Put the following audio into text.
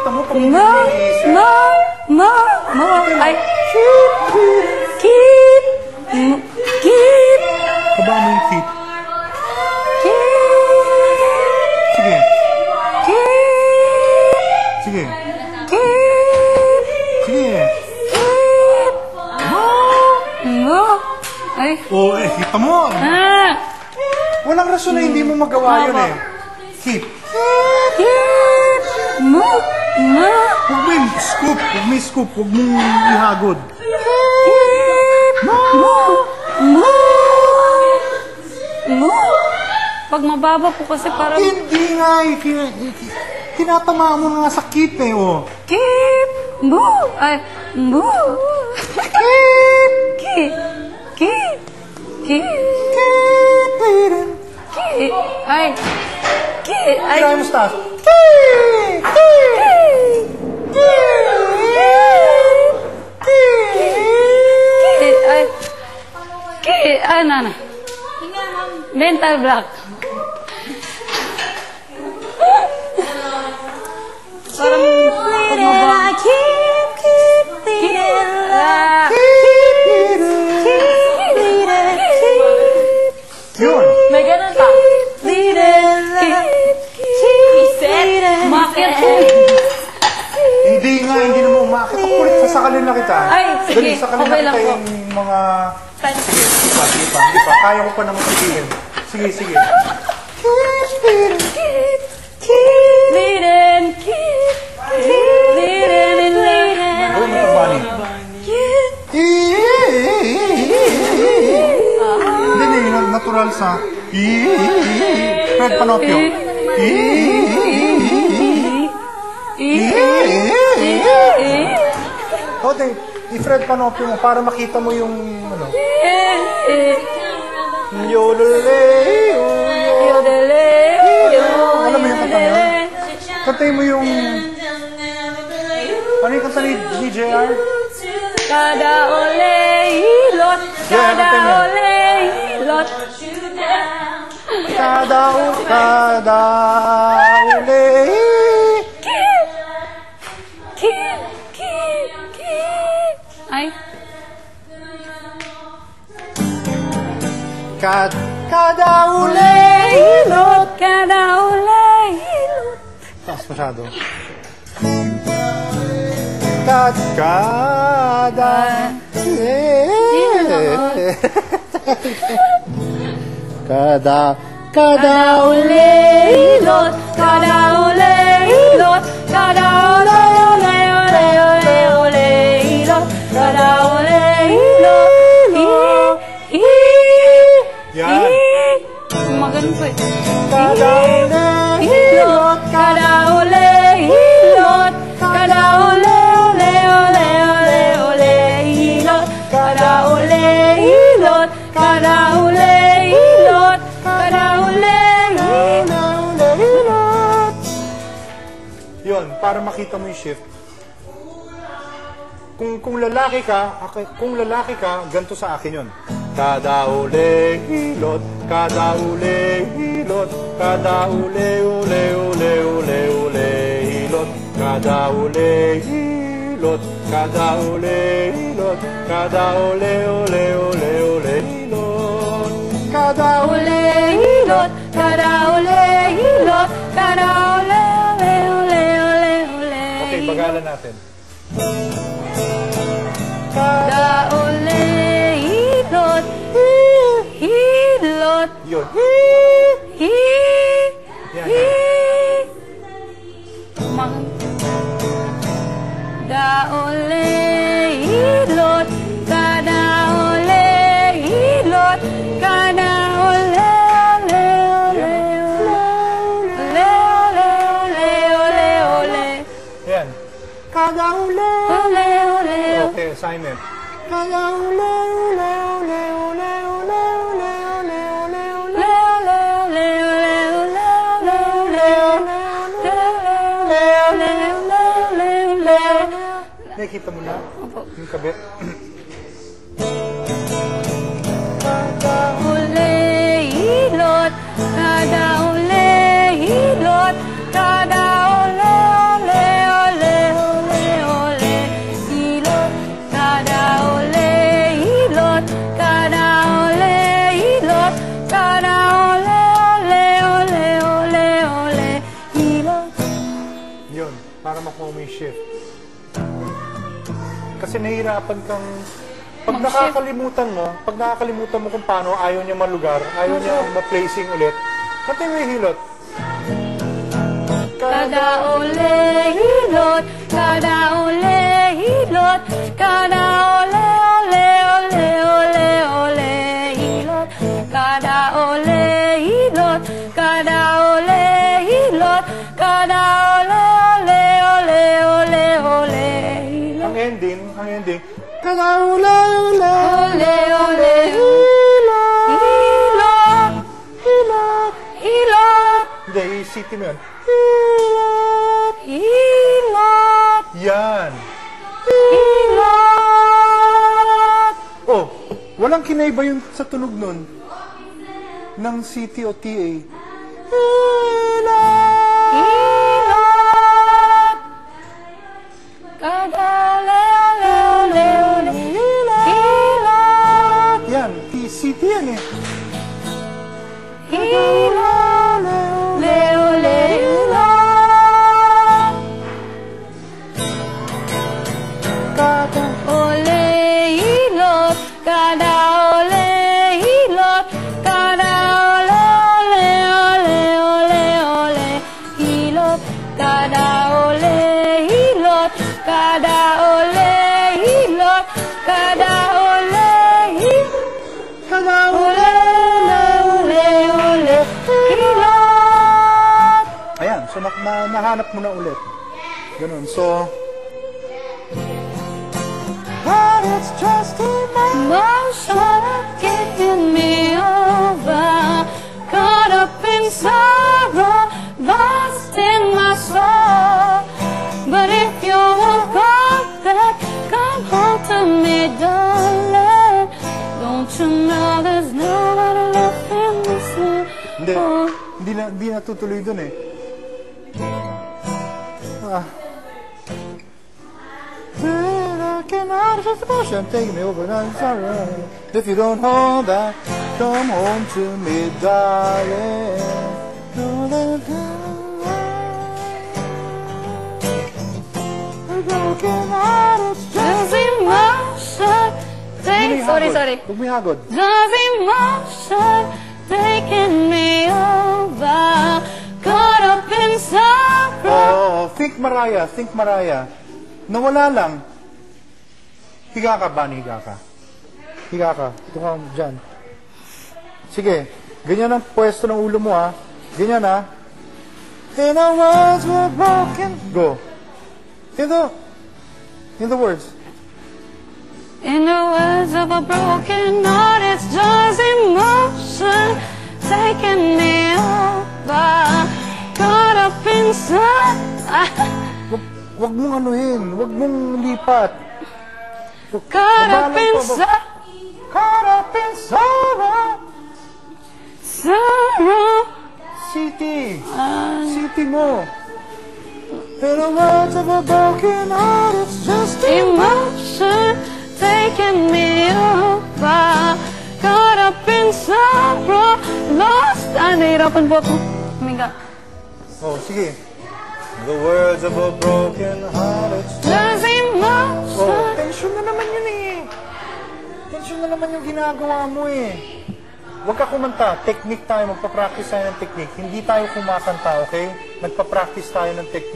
nakikita mo pag hindi mo iisip. Ay, keep. Kaba mo yung keep. Sige. Sige. Sige. Ay. Oh, kita mo. Walang rason na hindi mo magawa yun eh. Keep. Huwag mo yung scoop. Huwag mo yung scoop. Huwag mong ihagod. Pag mababa po kasi parang... Hindi nga eh. Tinatamaan mo nga sa keep eh, oh. Keep. Ay. Keep. Ay. Try mo start. Ay, nana. Mental block. Parang pagmaba. Yun. May ganun pa. Makit. Hindi nga, hindi na mo umakit. Kulit, sasakalin na kita. Ay, sige. Dali, sakalin Okay na lang kita po. yung mga... Sige pa. Kaya ko pa naman sabihin. Sige. Gawin mo itong bunny. Hindi, natural sa... Fred Panopio. I-Fred Panopio mo para makita mo yung ano. Alam mo yung kanta niya? Kantayin mo yung... Ano yung kanta ni JR? Kada ole-ilot, kada ole-ilot. Kada uli. Ay. Kada uli-ilot. Kada ole-ilot. Taas masyado. Kada ole-ilot, kada ole-ilot, kada ole-ole-ole-ole-ilot, kada ole-ilot. Yan. Magaling po eh. Kada uli-ilot. Kada ole-ilot, kada ole-ole-ole-ole-ilot, kada ole-ilot, kada ole-ilot, kada ole-ilot. Yun, para makita mo yung shift. Kung lalaki ka, ganito sa akin yun. Kada uli-ilot, kada uli-ilot, kada uli-ule-ule-ule-ule-ilot, kada uli-ilot, kada uli-ilot, kada ule-ule-ule-ule-ilot, kada Ole-ilot, kada ole-ilot, kada ole-ole-ole-ole-ole. Okay, bagalan natin. Kada ole-ilot, hilot, Yun. Yan. Yan. Da ole-ilot, kada ole-ilot, kada ole-ole-ole-ole-ole-ole-ole. Yan. Kada uli. Ole-ole-ole. Okay, assignment. Kada uli-ule-ule-ule-ule-ule-ule-ule-ule. Nakikita mo na? Yung kabit? Kada ole-ilot, kada ole-ilot, kada ole-ole-ole-ole-ole. Yun, para makuha mo yung shift. Kasi nahihirapan kang... Pag nakakalimutan mo kung paano ayaw niya malugar, ayaw niya ma-placing ulit, kantay mo yung hilot. Kada ule hilot, kada ule hilot, kada ule ole ole ole ole hilot, kada ule hilot, kada ule hilot, kada ole ole ole ole ole hilot. Ang ending, kada ule ole Ole ole hilot, hilot, hilot, hilot, Hindi, i-city mo yun. hilot, Yan. hilot. Oh, walang kinaiba yung sa tunog nun ng city o TA. Hilot. Kada ole ole ole ole hilot, Yan, city yan eh. hilot, ole ole hilot. Kada Ole hilot, kada ole hilot, kada ole ole ole ole hilot, kada ole hilot, kada ole hilot, kada ole hilot, kada ole ole ole hilot. Ayan, so nahanap mo na ulit. Ganun, so... But it's just Emotion getting me over, caught up in sorrow, lost in my soul. But if you won't come back, come home to me, darling. Don't you know there's no one left in this world? Hindi na tutuloy dun eh. I cannot just emotion take me over, I'm sorry. If you don't hold that, come home to me, darling. A broken heart, it's Does emotion take... Sorry. Huwag mo hagod. Does emotion taking me over, caught up in sorrow? Oh, think Mariah. Nawala lang. Higa ka, Bunny, higa ka. Ito ka dyan. Sige, ganyan ang pwesto ng ulo mo, ha. Ganyan, ha. And our words were broken. Go. In the words. In the words of a broken heart, it's just emotion taking me over, caught up in Wag mong anuhin. Wag mong lipat. caught up in Caught up in sorrow. sorrow. City mo. In the words of a broken heart, it's just Emotion taking me over, caught up in sorrow, lost. Nahihirapan po ako. Oh my God. Oh, sige. The words of a broken heart, it's Does emotion... Oh, tension na naman yun eh. Tension na naman yung ginagawa mo eh. Huwag ka kumanta. Technique tayo. Magpa-practice tayo ng technique. Hindi tayo kumakanta, okay? Nagpa-practice tayo ng technique.